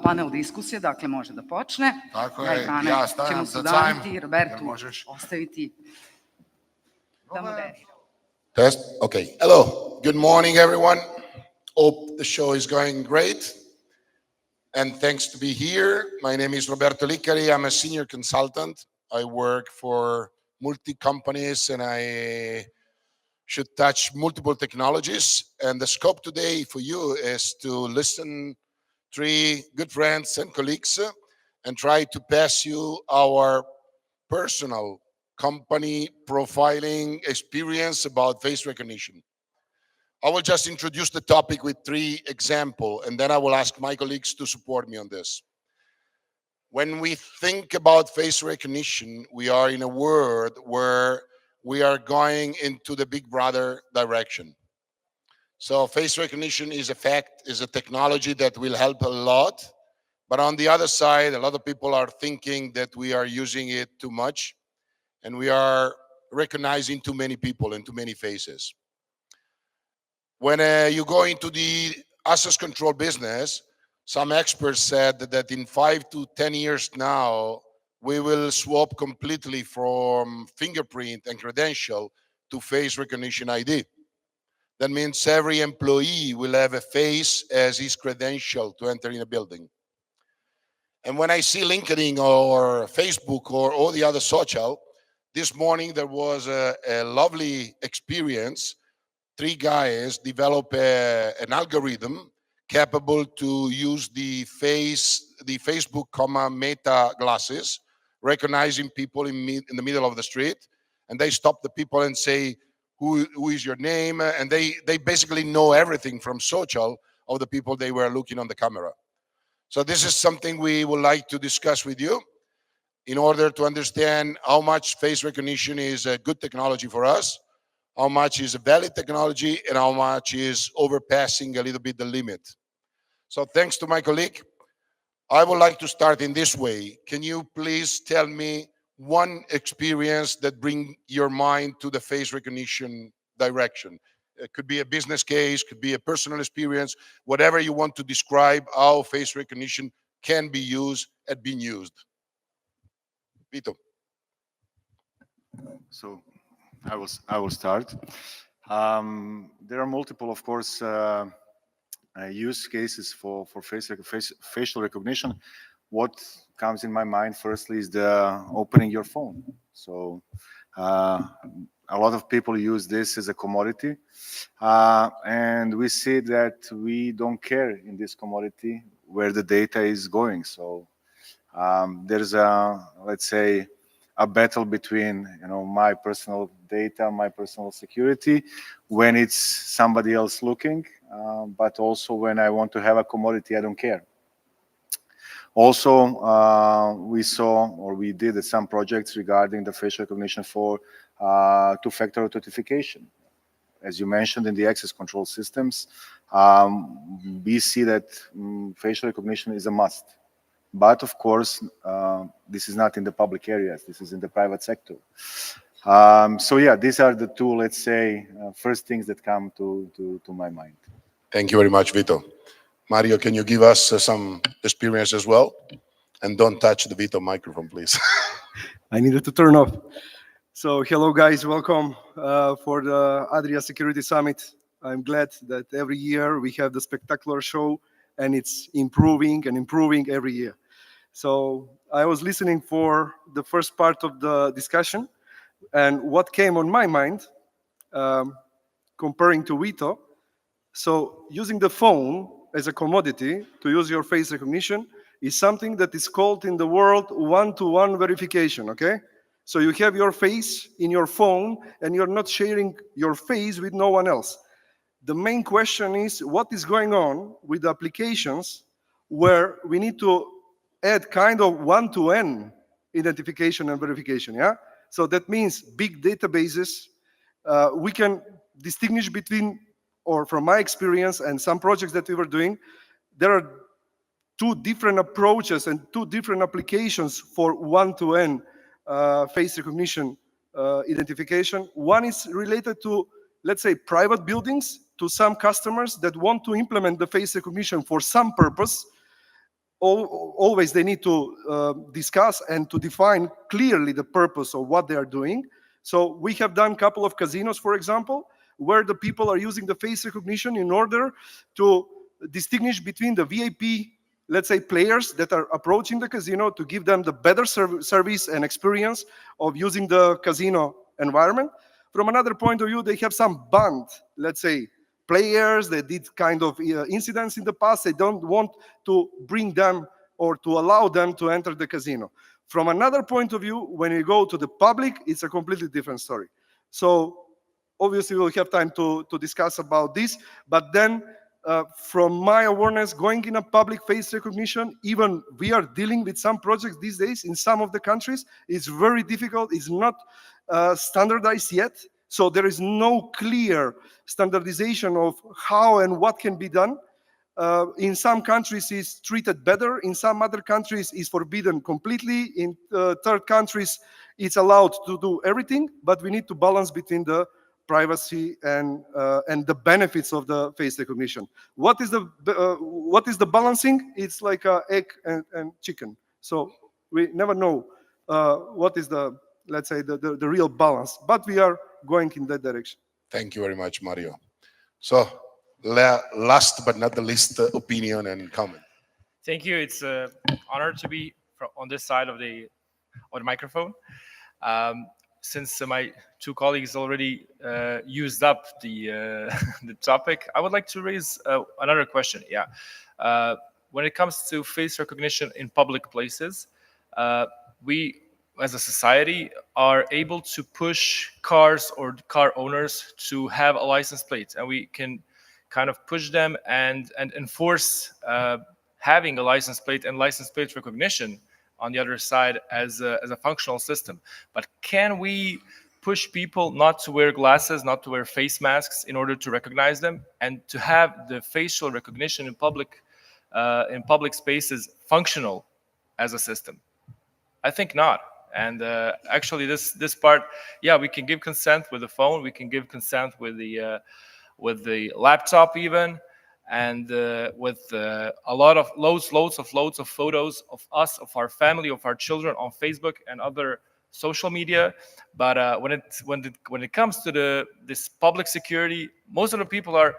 panel diskusije, dakle može da počne. Tako je, ja stavljam za time. Robertu ostaviti da moderira. Test, okay. Hello, good morning everyone. Hope the show is going great. And thanks to be here. My name is Roberto Licari. I'm a senior consultant. I work for multi-companies and I should touch multiple technologies. And the scope today for you is to listen three good friends and colleagues and try to pass you our personal company profiling experience about face recognition. I will just introduce the topic with three examples, and then I will ask my colleagues to support me on this. When we think about face recognition, we are in a world where we are going into the Big Brother direction. So face recognition is a fact, is a technology that will help a lot. But on the other side, a lot of people are thinking that we are using it too much and we are recognizing too many people and too many faces. When you go into the access control business, some experts said that in 5 to 10 years now, we will swap completely from fingerprint and credential to face recognition ID. That means every employee will have a face as his credential to enter in a building. And when I see LinkedIn or Facebook or all the other social, this morning there was a lovely experience. 3 guys developed an algorithm capable to use the Facebook, Meta glasses, recognizing people in the middle of the street, and they stop the people and say, who is your name? And they basically know everything from social of the people they were looking on the camera. So this is something we would like to discuss with you in order to understand how much face recognition is a good technology for us, how much is a valid technology, and how much is overpassing a little bit the limit. So thanks to my colleague, I would like to start in this way. Can you please tell me one experience that brings your mind to the face recognition direction? It could be a business case, could be a personal experience, whatever you want to describe how face recognition can be used and being used. Vito. So I will start. There are multiple, of course, use cases for facial recognition. What comes in my mind firstly is the opening your phone. So a lot of people use this as a commodity, and we see that we don't care in this commodity where the data is going. So there's a, let's say, a battle between, my personal data, my personal security, when it's somebody else looking, but also when I want to have a commodity, I don't care. Also, we did some projects regarding the facial recognition for two-factor authentication. As you mentioned in the access control systems, we see that facial recognition is a must. But of course, this is not in the public areas. This is in the private sector. So yeah, these are the two, let's say, first things that come to my mind. Thank you very much, Vito. Marijo, can you give us some experience as well? And don't touch the Vito microphone, please. I needed to turn off. So hello, guys. Welcome for the Adria Security Summit. I'm glad that every year we have the spectacular show, and it's improving and improving every year. So I was listening for the first part of the discussion, and what came on my mind, comparing to Vito, so using the phone as a commodity to use your face recognition is something that is called in the world one-to-one verification, okay? So you have your face in your phone and you're not sharing your face with no one else. The main question is what is going on with the applications where we need to add kind of one-to-N identification and verification, yeah? So that means big databases, we can distinguish between, or from my experience and some projects that we were doing, there are 2 different approaches and 2 different applications for one-to-N face recognition identification. One is related to, let's say, private buildings, to some customers that want to implement the face recognition for some purpose. always they need to discuss and to define clearly the purpose of what they are doing. So we have done a couple of casinos, for example, where the people are using the face recognition in order to distinguish between the VIP, let's say, players that are approaching the casino, to give them the better service and experience of using the casino environment. From another point of view, they have some banned, let's say, players that did kind of incidents in the past. They don't want to bring them or to allow them to enter the casino. From another point of view, when you go to the public, it's a completely different story. So obviously we'll have time to discuss about this, but then from my awareness, going in a public face recognition, even we are dealing with some projects these days in some of the countries, it's very difficult, it's not standardized yet. So there is no clear standardization of how and what can be done. In some countries it's treated better, in some other countries it's forbidden completely, in third countries it's allowed to do everything, but we need to balance between the privacy and the benefits of the face recognition. What is the balancing? It's like a egg and chicken. So we never know what is the, let's say, the real balance, but we are going in that direction. Thank you very much, Marijo. So last but not the least, opinion and comment. Thank you. It's an honor to be on this side of the microphone. Since my two colleagues already used up the the topic, I would like to raise another question. Yeah, when it comes to face recognition in public places, we as a society are able to push cars or car owners to have a license plate, and we can kind of push them and enforce having a license plate and license plate recognition on the other side as a functional system. But can we push people not to wear glasses, not to wear face masks in order to recognize them, and to have the facial recognition in public spaces functional as a system? I think not. And actually this part, yeah, we can give consent with the phone, we can give consent with the laptop even, and with a lot of loads of photos of us, of our family, of our children on Facebook and other social media. But when it comes to this public security, most of the people are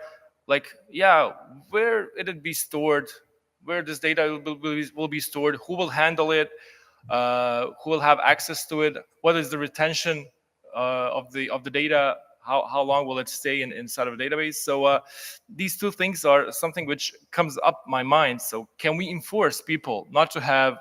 like, yeah, where it be stored, where this data will be stored, who will handle it, who will have access to it, what is the retention of the data, how long will it stay inside of a database. So these two things are something which comes up my mind. So can we enforce people not to have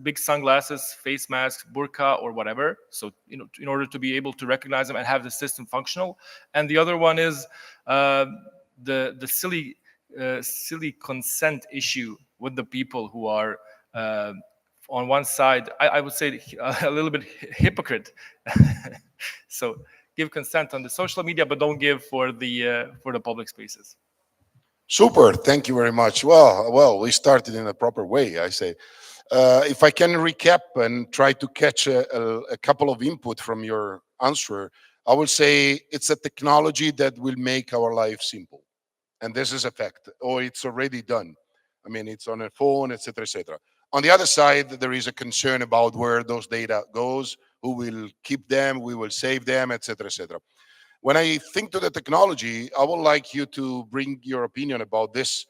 big sunglasses, face masks, burqa or whatever, so in order to be able to recognize them and have the system functional? And the other one is the silly consent issue with the people who are on one side, I would say a little bit hypocrite. So give consent on the social media, but don't give for the public spaces. Super, thank you very much. Well, we started in a proper way, I say. If I can recap and try to catch a couple of input from your answer, I would say it's a technology that will make our life simple. And this is a fact, or it's already done. I mean, it's on a phone, etc., etc. On the other side, there is a concern about where those data goes, who will keep them, we will save them, etc., etc. When I think to the technology, I would like you to bring your opinion about this.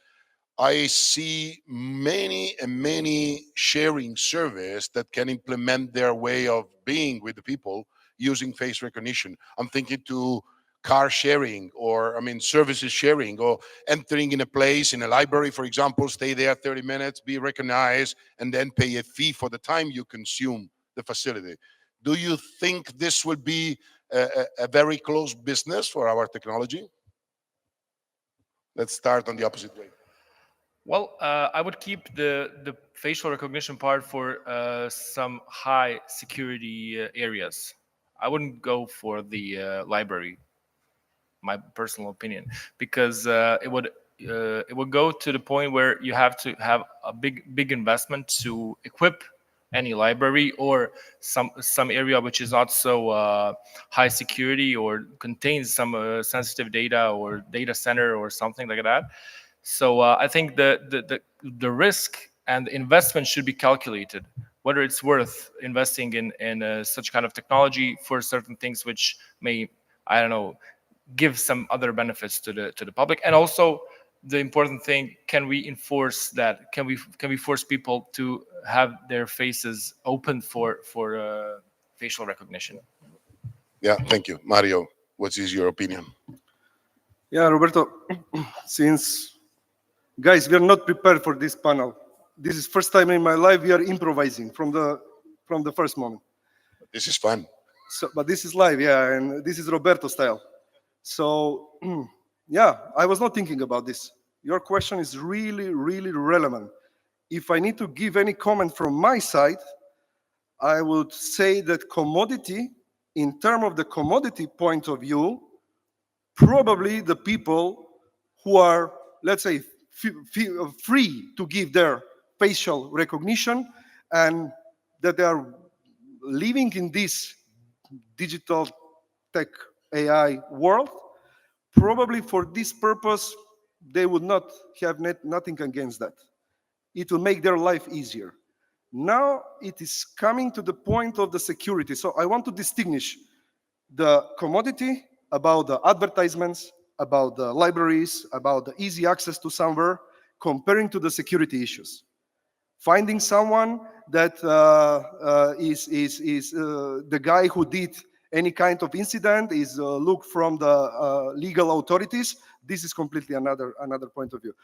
I see many sharing services that can implement their way of being with the people using face recognition. I'm thinking to car sharing, or services sharing, or entering in a place, in a library, for example, stay there 30 minutes, be recognized, and then pay a fee for the time you consume the facility. Do you think this will be a very close business for our technology? Let's start on the opposite way. Well, I would keep the facial recognition part for some high security areas. I wouldn't go for the library, my personal opinion, because it would go to the point where you have to have a big investment to equip any library or some area which is not so high security or contains some sensitive data or data center or something like that. So I think the risk and investment should be calculated, whether it's worth investing in such kind of technology for certain things which may, I don't know, give some other benefits to the public. And also the important thing, can we enforce that? Can we force people to have their faces open for facial recognition? Yeah, thank you. Marijo, what is your opinion? Yeah, Roberto, since, guys, we are not prepared for this panel. This is first time in my life we are improvising from the first moment. This is fun. So, but this is live, yeah, and this is Roberto style. So, yeah, I was not thinking about this. Your question is really, really relevant. If I need to give any comment from my side, I would say that commodity, in terms of the commodity point of view, probably the people who are, let's say, free to give their facial recognition and that they are living in this digital tech AI world, probably for this purpose, they would not have nothing against that. It will make their life easier. Now it is coming to the point of the security. So I want to distinguish the commodity about the advertisements, about the libraries, about the easy access to somewhere, comparing to the security issues. Finding someone that is the guy who did any kind of incident, is looked from the legal authorities. This is completely another point of view.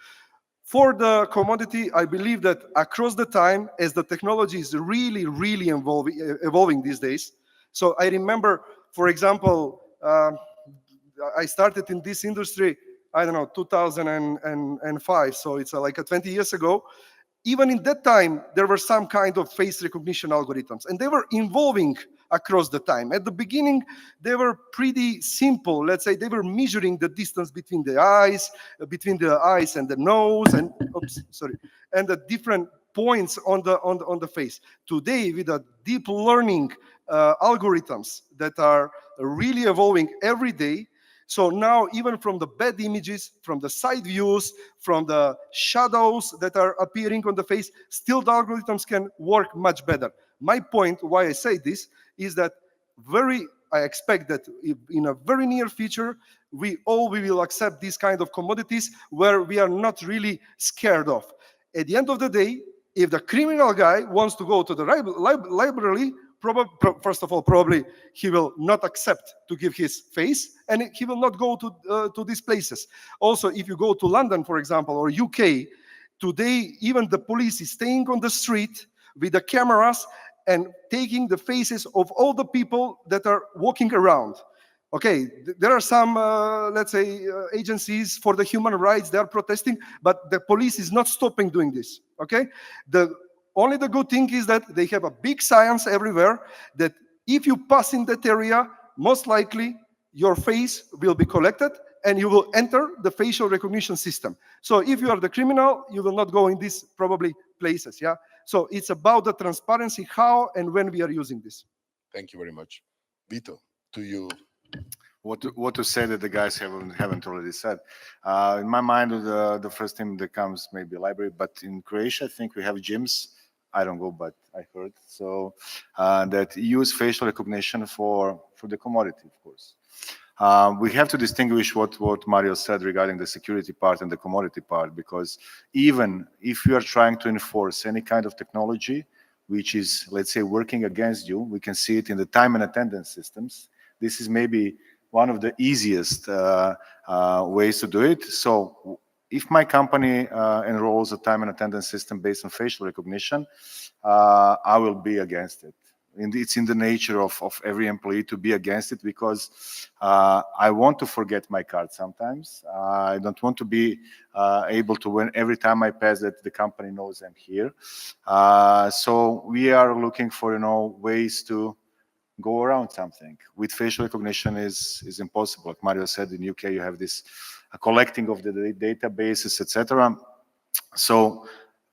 For the commodity, I believe that across the time, as the technology is really, really evolving these days. So I remember, for example, I started in this industry, I don't know, 2005. So it's like 20 years ago. Even in that time, there were some kind of face recognition algorithms, and they were evolving across the time. At the beginning, they were pretty simple. Let's say they were measuring the distance between the eyes and the nose, and and the different points on the face. Today, with the deep learning algorithms that are really evolving every day. So now, even from the bad images, from the side views, from the shadows that are appearing on the face, still the algorithms can work much better. My point, why I say this, is that I expect that in a very near future, we will accept these kind of commodities where we are not really scared of. At the end of the day, if the criminal guy wants to go to the library, first of all, probably he will not accept to give his face, and he will not go to these places. Also, if you go to London, for example, or UK, today even the police is staying on the street with the cameras and taking the faces of all the people that are walking around. Okay, there are some, let's say, agencies for the human rights, they are protesting, but the police is not stopping doing this, okay? Only the good thing is that they have a big science everywhere that if you pass in that area, most likely your face will be collected and you will enter the facial recognition system. So if you are the criminal, you will not go in these probably places, yeah? So it's about the transparency, how and when we are using this. Thank you very much. Vito, to you. What to say that the guys haven't already said. In my mind, the first thing that comes maybe library, but in Croatia, I think we have gyms. I don't go, but I heard. So that use facial recognition for the commodity, of course. We have to distinguish what Marijo said regarding the security part and the commodity part, because even if you are trying to enforce any kind of technology, which is, let's say, working against you, we can see it in the time and attendance systems. This is maybe one of the easiest ways to do it. So if my company enrolls a time and attendance system based on facial recognition, I will be against it. And it's in the nature of every employee to be against it, because I want to forget my card sometimes. I don't want to be able to, when every time I pass that, the company knows I'm here. So we are looking for, ways to go around something. With facial recognition is impossible. Like Marijo said, in UK you have this collecting of the databases, etc. So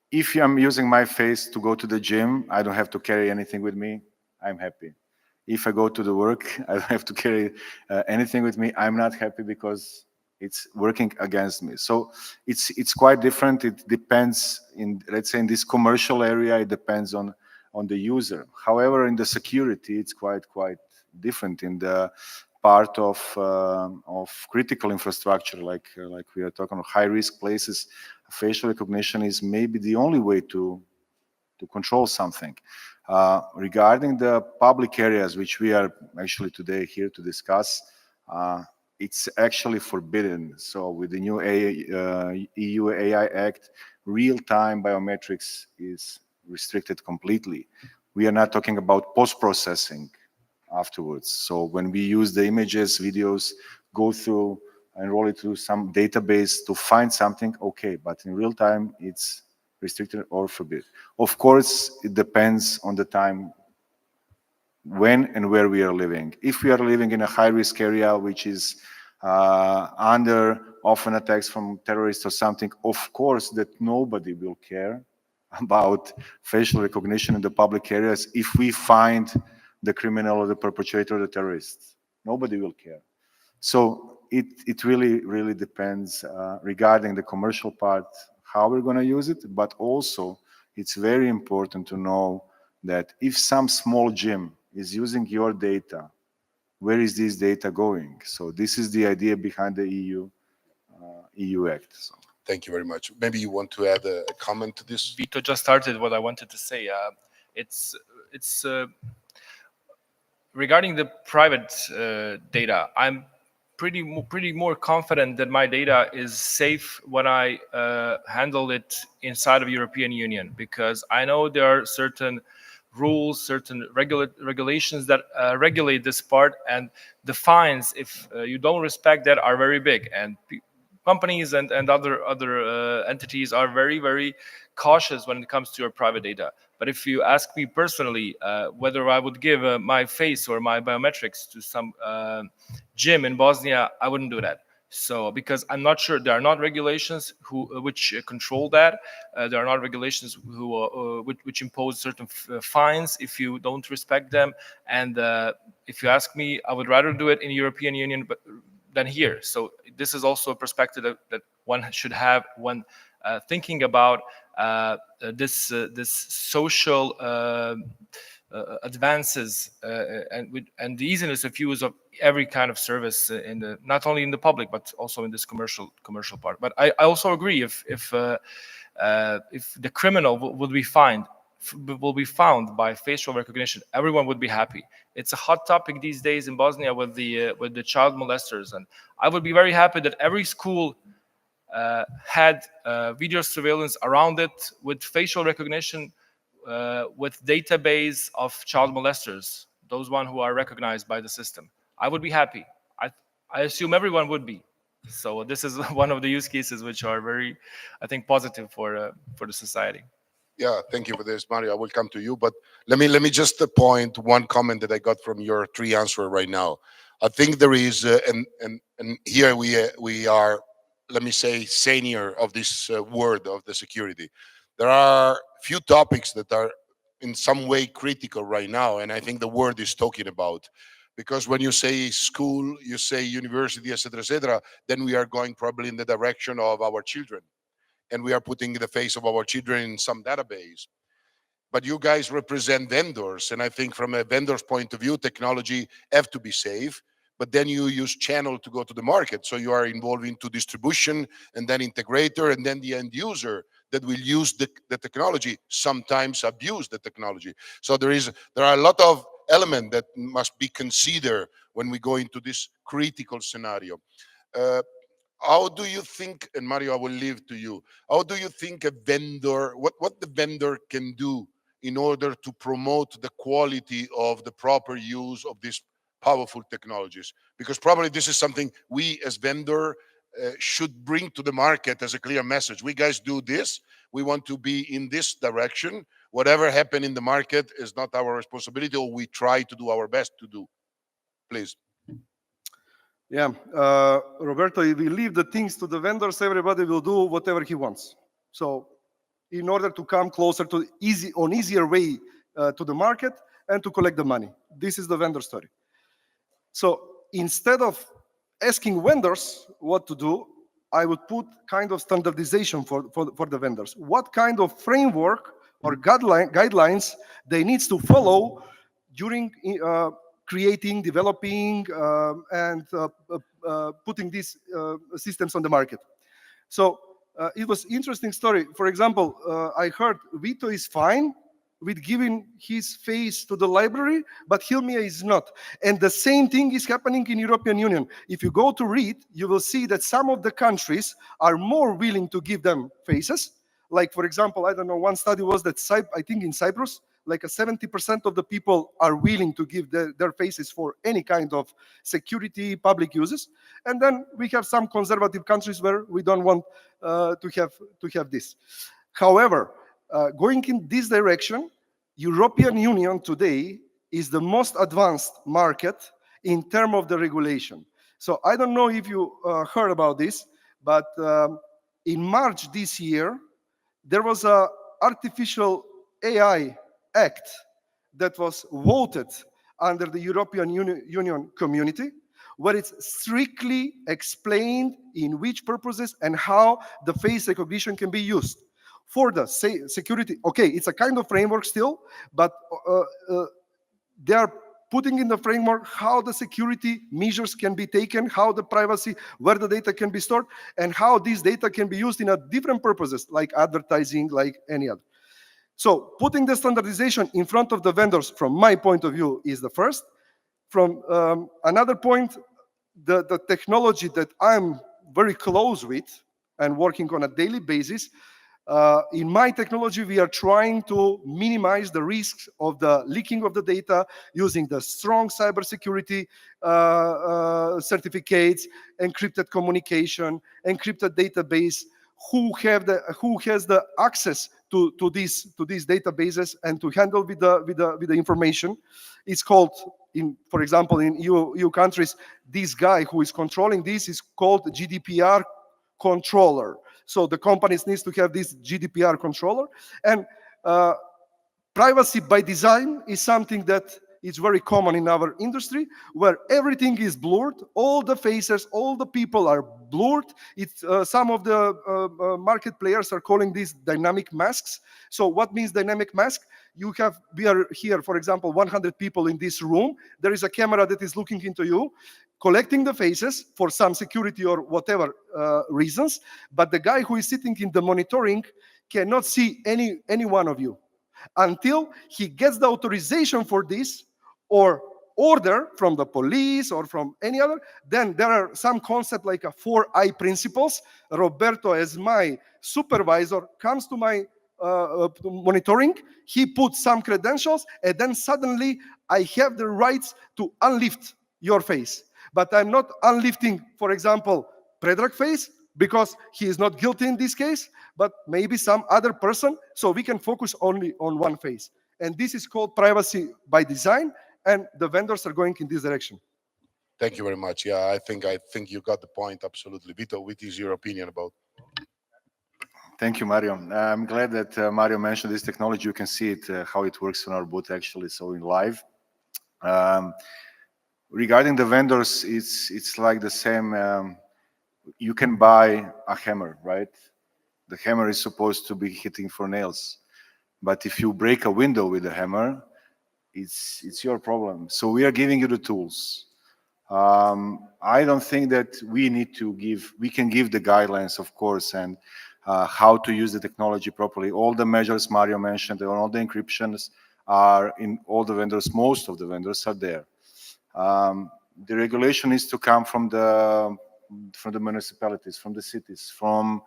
if I'm using my face to go to the gym, I don't have to carry anything with me, I'm happy. If I go to the work, I don't have to carry anything with me, I'm not happy, because it's working against me. So it's quite different. It depends in, let's say, in this commercial area, it depends on the user. However, in the security, it's quite different in the part of critical infrastructure, like we are talking of high-risk places. Facial recognition is maybe the only way to control something. Regarding the public areas, which we are actually today here to discuss, it's actually forbidden. So with the new EU AI Act, real-time biometrics is restricted completely. We are not talking about post-processing afterwards. So when we use the images, videos, go through and roll it through some database to find something, okay, but in real time, it's restricted or forbidden. Of course, it depends on the time when and where we are living. If we are living in a high-risk area, which is under often attacks from terrorists or something, of course that nobody will care about facial recognition in the public areas if we find the criminal or the perpetrator or the terrorist. Nobody will care. So it really depends regarding the commercial part, how we're going to use it, but also it's very important to know that if some small gym is using your data, where is this data going? So this is the idea behind the EU Act. So. Thank you very much. Maybe you want to add a comment to this? Vito just started what I wanted to say. It's regarding the private data. I'm pretty more confident that my data is safe when I handle it inside of European Union, because I know there are certain rules, certain regulations that regulate this part, and the fines if you don't respect that are very big, and companies and other entities are very cautious when it comes to your private data. But if you ask me personally whether I would give my face or my biometrics to some gym in Bosnia, I wouldn't do that. So because I'm not sure, there are not regulations which control that. There are not regulations which impose certain fines if you don't respect them. And if you ask me, I would rather do it in European Union than here. So this is also a perspective that one should have when thinking about this social advances and the easiness of use of every kind of service in the, not only in the public but also in this commercial part. But I also agree if the criminal will be found by facial recognition, everyone would be happy. It's a hot topic these days in Bosnia with the child molesters, and I would be very happy that every school had video surveillance around it with facial recognition, with database of child molesters, those one who are recognized by the system. I would be happy. I assume everyone would be. So this is one of the use cases which are very, I think, positive for the society. Yeah, thank you for this, Marijo. I will come to you, but let me just point one comment that I got from your three answers right now. I think there is, and here we are, let me say, senior of this word of the security. There are few topics that are in some way critical right now, and I think the word is talking about. Because when you say school, you say university, etc., then we are going probably in the direction of our children. And we are putting the face of our children in some database. But you guys represent vendors, and I think from a vendor's point of view, technology have to be safe, but then you use channel to go to the market. So you are involved into distribution, and then integrator, and then the end user that will use the technology, sometimes abuse the technology. So there are a lot of elements that must be considered when we go into this critical scenario. How do you think, and Marijo, I will leave to you, how do you think a vendor, what the vendor can do in order to promote the quality of the proper use of these powerful technologies? Because probably this is something we as vendor should bring to the market as a clear message. We guys do this, we want to be in this direction. Whatever happens in the market is not our responsibility, or we try to do our best to do. Please. Yeah, Roberto, if we leave the things to the vendors, everybody will do whatever he wants. So in order to come closer to easier way to the market and to collect the money. This is the vendor story. So instead of asking vendors what to do, I would put kind of standardization for the vendors. What kind of framework or guidelines they need to follow during creating, developing, and putting these systems on the market. So it was interesting story. For example, I heard Vito is fine with giving his face to the library, but Hilmija is not. And the same thing is happening in European Union. If you go to read, you will see that some of the countries are more willing to give them faces. Like, for example, I don't know, one study was that I think in Cyprus, like 70% of the people are willing to give their faces for any kind of security, public uses. And then we have some conservative countries where we don't want to have this. However, going in this direction, European Union today is the most advanced market in terms of the regulation. So I don't know if you heard about this, but in March this year, there was an artificial AI act that was voted under the European Union community, where it's strictly explained in which purposes and how the face recognition can be used. For the security, okay, it's a kind of framework still, but they are putting in the framework how the security measures can be taken, how the privacy, where the data can be stored, and how these data can be used in a different purposes, like advertising, like any other. So putting the standardization in front of the vendors, from my point of view, is the first. From another point, the technology that I'm very close with and working on a daily basis, in my technology, we are trying to minimize the risks of the leaking of the data using the strong cybersecurity certificates, encrypted communication, encrypted database. Who has the access to these databases and to handle with the information? It's called, for example, in EU countries, this guy who is controlling this is called GDPR controller. So the companies needs to have this GDPR controller. And privacy by design is something that is very common in our industry, where everything is blurred. All the faces, all the people are blurred. It's some of the market players are calling these dynamic masks. So what means dynamic mask? We are here, for example, 100 people in this room. There is a camera that is looking into you, collecting the faces for some security or whatever reasons. But the guy who is sitting in the monitoring cannot see any one of you until he gets the authorization for this or order from the police or from any other. Then there are some concept like a 4I principles. Roberto, as my supervisor, comes to my monitoring. He puts some credentials, and then suddenly I have the rights to unlift your face. But I'm not unlifting, for example, Predrag face, because he is not guilty in this case, but maybe some other person, so we can focus only on one face. And this is called privacy by design, and the vendors are going in this direction. Thank you very much. Yeah, I think you got the point absolutely. Vito, what is your opinion about? Thank you, Mario. I'm glad that Mario mentioned this technology. You can see it, how it works on our booth actually, so in live. Regarding the vendors, it's like the same. You can buy a hammer, right? The hammer is supposed to be hitting for nails. But if you break a window with a hammer, it's your problem. So we are giving you the tools. I don't think that we can give the guidelines, of course, and how to use the technology properly. All the measures Mario mentioned, all the encryptions are in all the vendors. Most of the vendors are there. The regulation is to come from the municipalities, from the cities, from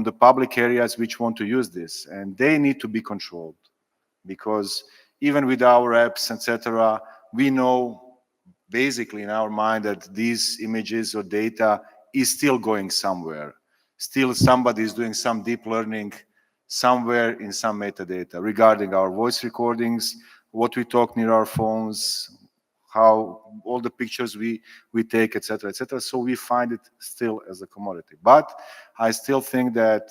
the public areas which want to use this, and they need to be controlled, because even with our apps, etc., we know basically in our mind that these images or data is still going somewhere. Still somebody is doing some deep learning somewhere in some metadata regarding our voice recordings, what we talk near our phones, how all the pictures we take, etc., etc. So we find it still as a commodity. But I still think that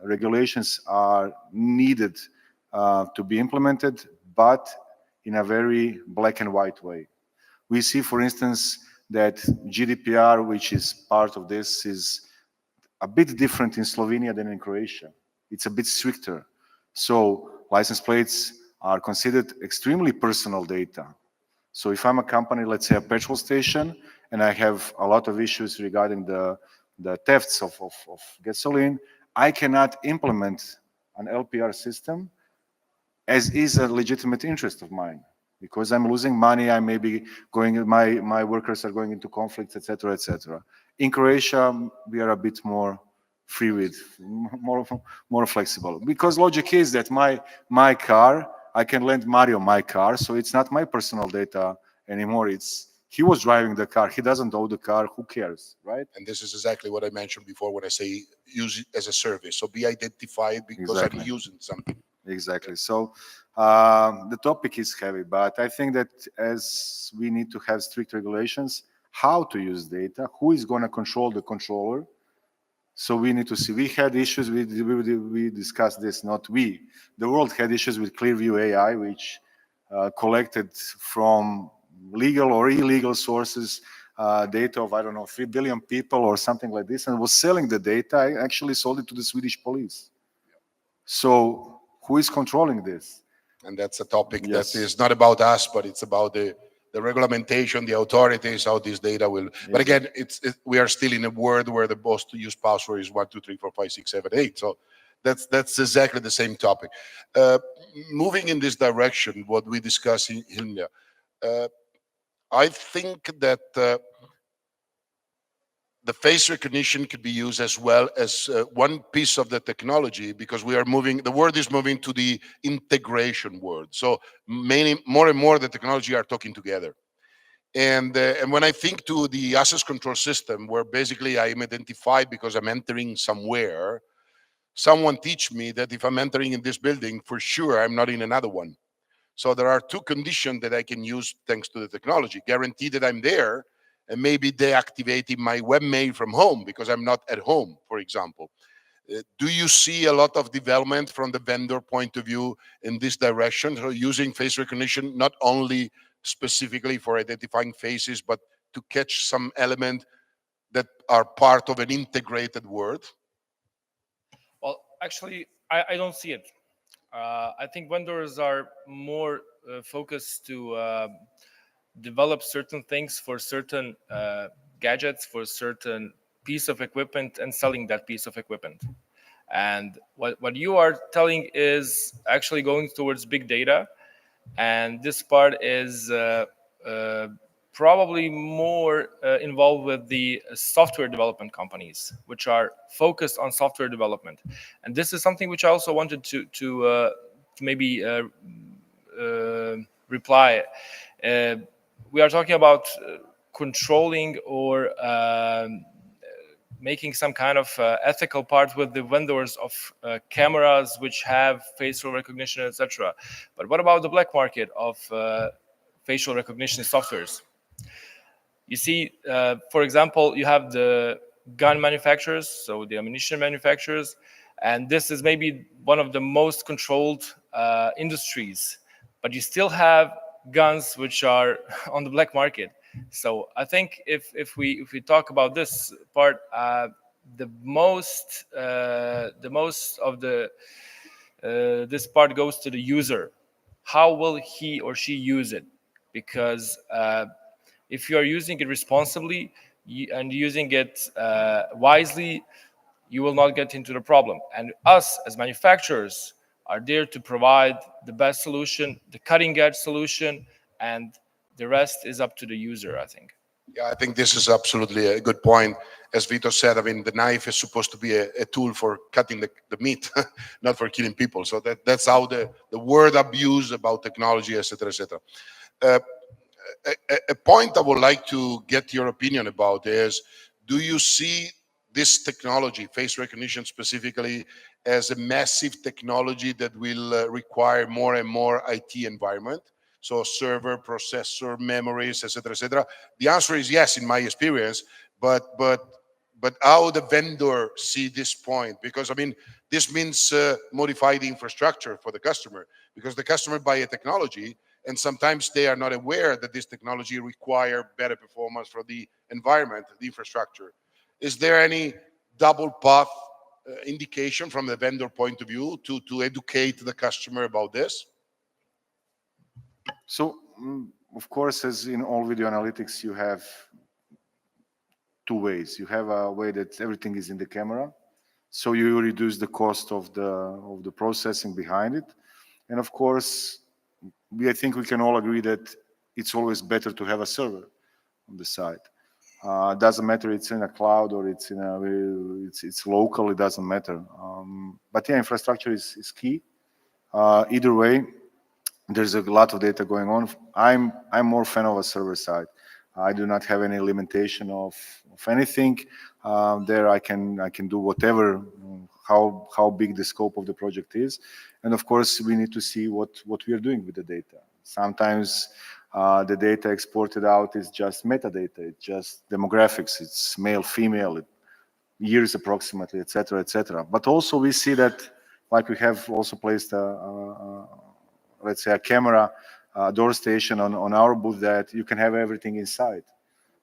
regulations are needed to be implemented, but in a very black and white way. We see, for instance, that GDPR, which is part of this, is a bit different in Slovenia than in Croatia. It's a bit stricter. So license plates are considered extremely personal data. So if I'm a company, let's say a petrol station, and I have a lot of issues regarding the thefts of gasoline, I cannot implement an LPR system as is a legitimate interest of mine, because I'm losing money, I may be going, my workers are going into conflicts, etc., etc. In Croatia, we are a bit more free with, more flexible, because logic is that my car, I can lend Marijo my car, so it's not my personal data anymore. He was driving the car, he doesn't own the car, who cares, right? And this is exactly what I mentioned before when I say use it as a service. So be identified because Exactly. I'm using something. Exactly. So the topic is heavy, but I think that as we need to have strict regulations, how to use data, who is going to control the controller. So we need to see. We had issues. We discussed this. Not we. The world had issues with Clearview AI, which collected from legal or illegal sources data of, I don't know, 3 billion people or something like this, and was selling the data. I actually sold it to the Swedish police. So who is controlling this? And that's a topic Yes. that is not about us, but it's about the regulation, the authorities, how this data will. But again, we are still in a world where the most used password is 1, 2, 3, 4, 5, 6, 7, 8. So that's exactly the same topic. Moving in this direction, what we discuss in Hilmija, I think that the face recognition could be used as well as one piece of the technology, because we are moving, the world is moving to the integration world. So more and more the technology are talking together. And when I think to the access control system, where basically I am identified because I'm entering somewhere, someone teach me that if I'm entering in this building, for sure I'm not in another one. So there are two conditions that I can use thanks to the technology: guarantee that I'm there, and maybe deactivating my webmail from home because I'm not at home, for example. Do you see a lot of development from the vendor point of view in this direction? So using face recognition, not only specifically for identifying faces, but to catch some element that are part of an integrated world? Well, actually, I don't see it. I think vendors are more focused to develop certain things for certain gadgets, for certain piece of equipment, and selling that piece of equipment. And what you are telling is actually going towards big data, and this part is probably more involved with the software development companies, which are focused on software development. And this is something which I also wanted to maybe reply. We are talking about controlling or making some kind of ethical part with the vendors of cameras which have facial recognition, etc. But what about the black market of facial recognition softwares? You see, for example, you have the gun manufacturers, so the ammunition manufacturers, and this is maybe one of the most controlled industries, but you still have guns which are on the black market. So I think if we talk about this part, the most of the this part goes to the user. How will he or she use it? Because if you are using it responsibly and using it wisely, you will not get into the problem. And us as manufacturers are there to provide the best solution, the cutting edge solution, and the rest is up to the user, I think. Yeah, I think this is absolutely a good point. As Vito said, I mean, the knife is supposed to be a tool for cutting the meat, not for killing people. So that's how the word abuse about technology, etc., etc. A point I would like to get your opinion about is, do you see this technology, face recognition specifically, as a massive technology that will require more and more IT environment? So server, processor, memories, etc., etc. The answer is yes, in my experience, but how the vendor see this point? Because I mean, this means modify the infrastructure for the customer, because the customer buy a technology And sometimes they are not aware that this technology require better performance for the environment, the infrastructure. Is there any double path indication from the vendor point of view to educate the customer about this? So, of course, as in all video analytics, you have two ways. You have a way that everything is in the camera, so you reduce the cost of the processing behind it. And of course, I think we can all agree that it's always better to have a server on the side. Doesn't matter it's in a cloud or it's in it's local. It doesn't matter. But yeah, infrastructure is key. Either way, there's a lot of data going on. I'm more fan of a server side. I do not have any limitation of anything. There I can do whatever, how big the scope of the project is. And of course, we need to see what we are doing with the data. Sometimes the data exported out is just metadata. It's just demographics. It's male, female, years approximately, etc., etc. But also we see that, like we have also placed let's say a camera door station on our booth, that you can have everything inside.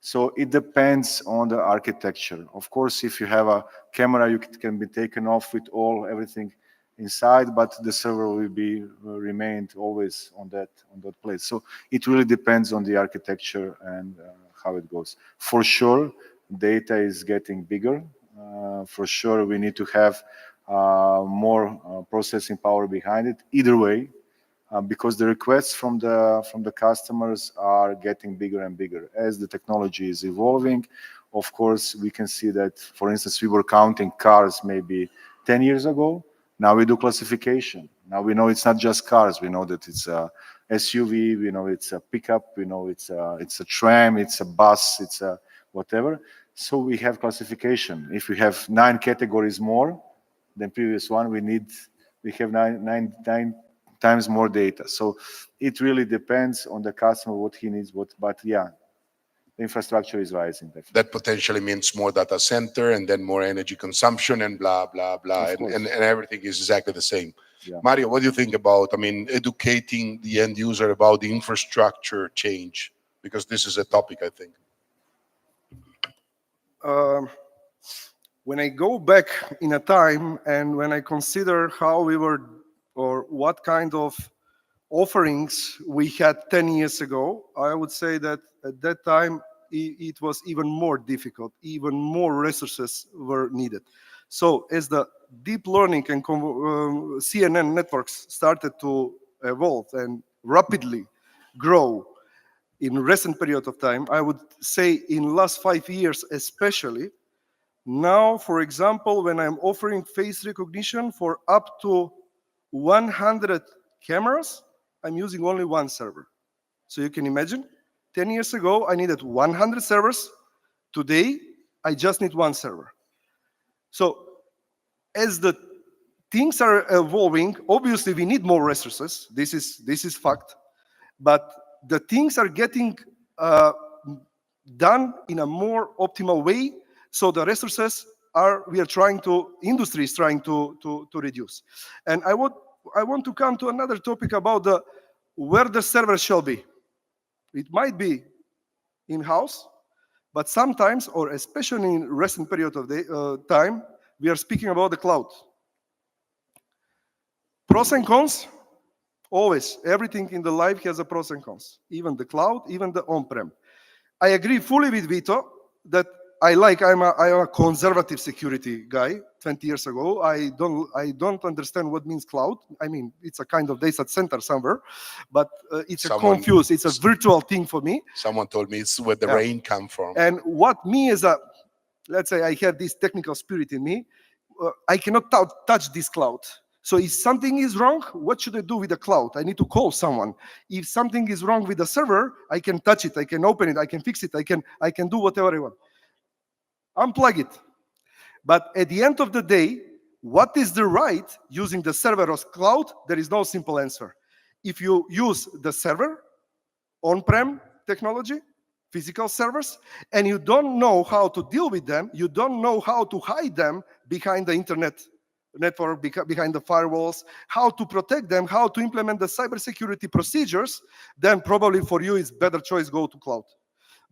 So it depends on the architecture. Of course, if you have a camera, you can be taken off with everything inside, but the server will be remained always on that place. So it really depends on the architecture and how it goes. For sure, data is getting bigger. For sure, we need to have more processing power behind it. Either way, because the requests from the customers are getting bigger and bigger as the technology is evolving. Of course, we can see that, for instance, we were counting cars maybe 10 years ago. Now we do classification. Now we know it's not just cars. We know that it's a SUV. We know it's a pickup. We know it's a tram. It's a bus. It's a whatever. So we have classification. If we have 9 categories more than previous one, we have nine times more data. So it really depends on the customer what he needs. But yeah, the infrastructure is rising. Definitely. That potentially means more data center and then more energy consumption and blah, blah, blah. And everything is exactly the same. Yeah. Marijo, what do you think about, educating the end user about the infrastructure change? Because this is a topic, I think. When I go back in a time and when I consider how we were, or what kind of offerings we had 10 years ago, I would say that at that time it was even more difficult, even more resources were needed. So as the deep learning and CNN networks started to evolve and rapidly grow in recent period of time, I would say in last 5 years especially, now, for example, when I'm offering face recognition for up to 100 cameras, I'm using only one server. So you can imagine, 10 years ago, I needed 100 servers. Today, I just need one server. So as the things are evolving, obviously we need more resources. This is fact. But the things are getting done in a more optimal way. So the resources industry is trying to reduce. And I want to come to another topic about where the server shall be. It might be in-house, but sometimes, or especially in recent period of time, we are speaking about the cloud. Pros and cons, always. Everything in the life has a pros and cons. Even the cloud, even the on-prem. I agree fully with Vito that I'm a conservative security guy. 20 years ago, I don't understand what means cloud. I mean, it's a kind of data center somewhere, but it's confused. It's a virtual thing for me. Someone told me it's where the rain come from. And what me as let's say I have this technical spirit in me, I cannot touch this cloud. So if something is wrong, what should I do with the cloud? I need to call someone. If something is wrong with the server, I can touch it, I can open it, I can fix it, I can do whatever I want. Unplug it. But at the end of the day, what is the right using the server or cloud? There is no simple answer. If you use the server, on-prem technology, physical servers, and you don't know how to deal with them, you don't know how to hide them behind the internet network behind the firewalls, how to protect them, how to implement the cybersecurity procedures, then probably for you it's better choice go to cloud,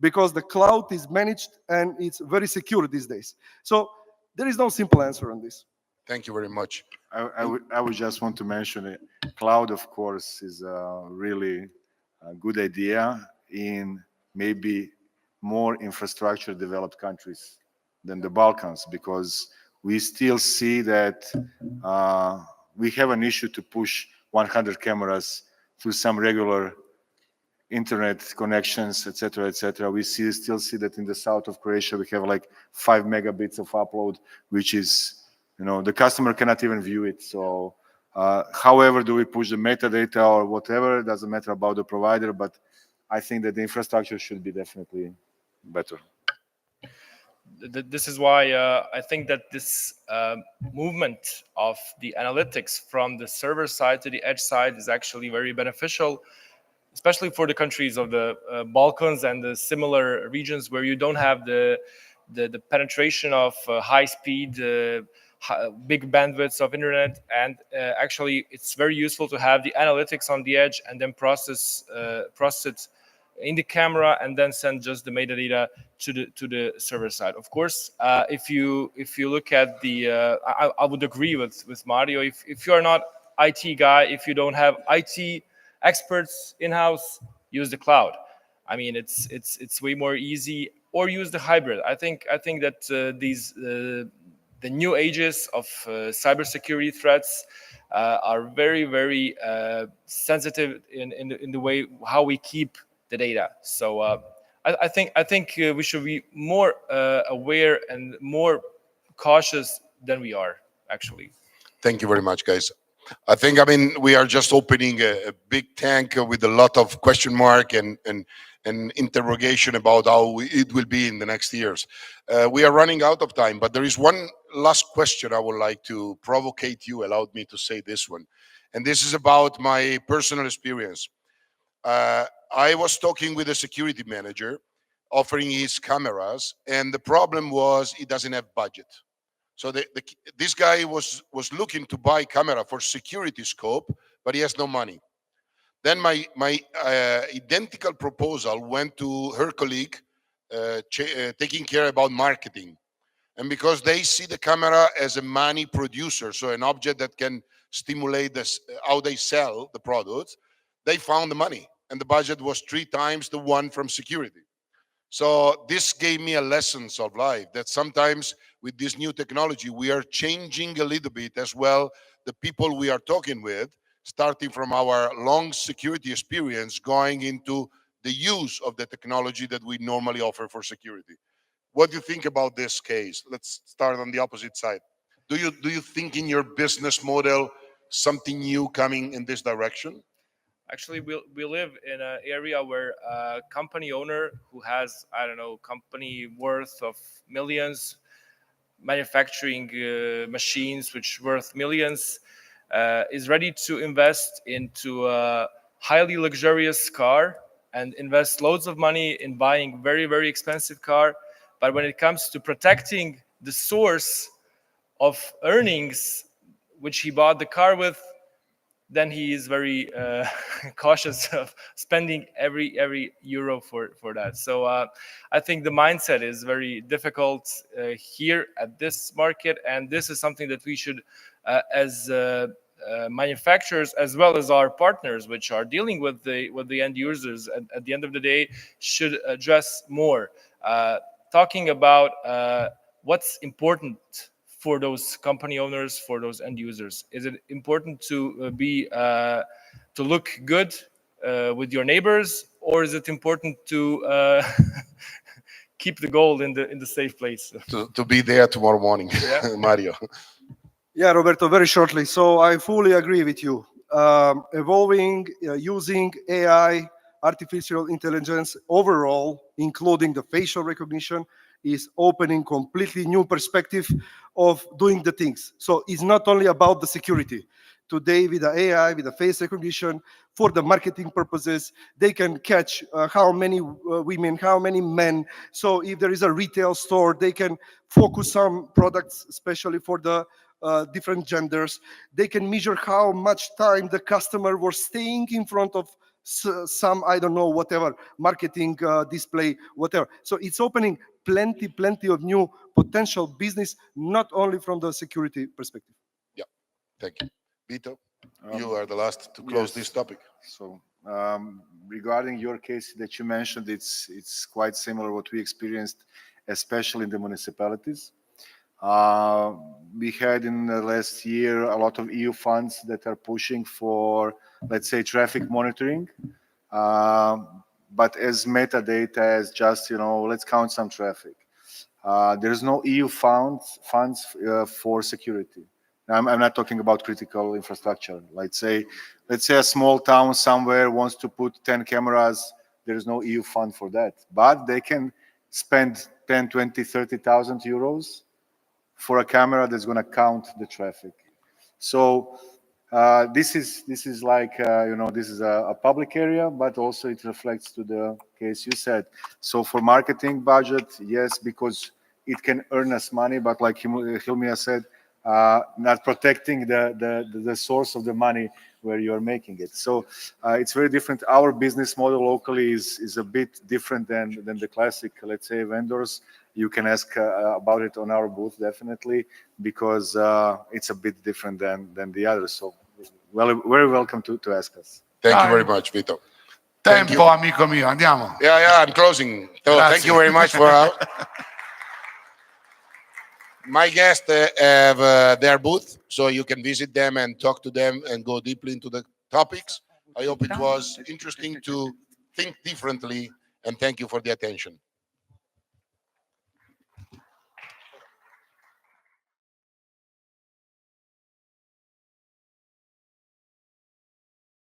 because the cloud is managed and it's very secure these days. So there is no simple answer on this. Thank you very much. I would just want to mention it. Cloud, of course, is a really good idea in maybe more infrastructure developed countries than the Balkans, because we still see that we have an issue to push 100 cameras through some regular internet connections, etc., etc. We still see that in the south of Croatia we have like 5 megabits of upload, which is, the customer cannot even view it. So however do we push the metadata or whatever, it doesn't matter about the provider, but I think that the infrastructure should be definitely better. This is why I think that this movement of the analytics from the server side to the edge side is actually very beneficial, especially for the countries of the Balkans and the similar regions where you don't have the penetration of high speed, big bandwidths of internet. And actually, it's very useful to have the analytics on the edge and then process it in the camera and then send just the metadata to the server side. Of course, if you look at the, I would agree with Marijo. If you are not IT guy, if you don't have IT experts in-house, use the cloud. I mean, it's way more easy, or use the hybrid. I think that these the new ages of cybersecurity threats are very, very sensitive in the way how we keep the data. So I think we should be more aware and more cautious than we are actually. Thank you very much, guys. I think, we are just opening a big tank with a lot of question mark and interrogation about how it will be in the next years. We are running out of time, but there is one last question I would like to provocate you, allowed me to say this one. And this is about my personal experience. I was talking with a security manager offering his cameras, and the problem was he doesn't have budget. So this guy was looking to buy camera for security scope, but he has no money. Then my identical proposal went to her colleague taking care about marketing. And because they see the camera as a money producer, so an object that can stimulate this, how they sell the products, they found the money. And the budget was 3 times the one from security. So this gave me a lessons of life that sometimes with this new technology, we are changing a little bit as well the people we are talking with, starting from our long security experience, going into the use of the technology that we normally offer for security. What do you think about this case? Let's start on the opposite side. Do you think in your business model something new coming in this direction? Actually, we live in an area where a company owner who has, I don't know, company worth of millions, manufacturing machines which worth millions, is ready to invest into a highly luxurious car and invest loads of money in buying very, very expensive car. But when it comes to protecting the source of earnings which he bought the car with, then he is very cautious of spending every euro for that. So I think the mindset is very difficult here at this market, and this is something that we should, as manufacturers as well as our partners, which are dealing with the end users, at the end of the day, should address more. Talking about what's important for those company owners, for those end users. Is it important to to look good with your neighbors, or is it important to keep the gold in the safe place? To be there tomorrow morning, Yeah. Marijo. Yeah, Roberto, very shortly. So I fully agree with you. Evolving, using AI, artificial intelligence overall, including the facial recognition, is opening completely new perspective of doing the things. So it's not only about the security. Today, with the AI, with the face recognition, for the marketing purposes, they can catch how many women, how many men. So if there is a retail store, they can focus some products, especially for the different genders. They can measure how much time the customer was staying in front of some, I don't know, whatever, marketing display, whatever. So it's opening plenty of new potential business, not only from the security perspective. Yeah, thank you. Vito, you are the last to close this topic. So regarding your case that you mentioned, it's quite similar what we experienced, especially in the municipalities. We had in the last year a lot of EU funds that are pushing for, let's say, traffic monitoring, but as metadata, as just, let's count some traffic. There's no EU funds for security. I'm not talking about critical infrastructure. Let's say a small town somewhere wants to put 10 cameras. There's no EU fund for that, but they can spend 10, 20, 30,000 euros for a camera that's going to count the traffic. So this is like, this is a public area, but also it reflects to the case you said. So for marketing budget, yes, because it can earn us money, but like Hilmija said, not protecting the source of the money where you're making it. So it's very different. Our business model locally is a bit different than the classic, let's say, vendors. You can ask about it on our booth, definitely, because it's a bit different than the others. So, well, very welcome to ask us. Thank you very much, Vito. Tempo, amico mio, andiamo. Yeah, I'm closing. So thank you very much for my guests have their booth, so you can visit them and talk to them and go deeply into the topics. I hope it was interesting to think differently, and thank you for the attention.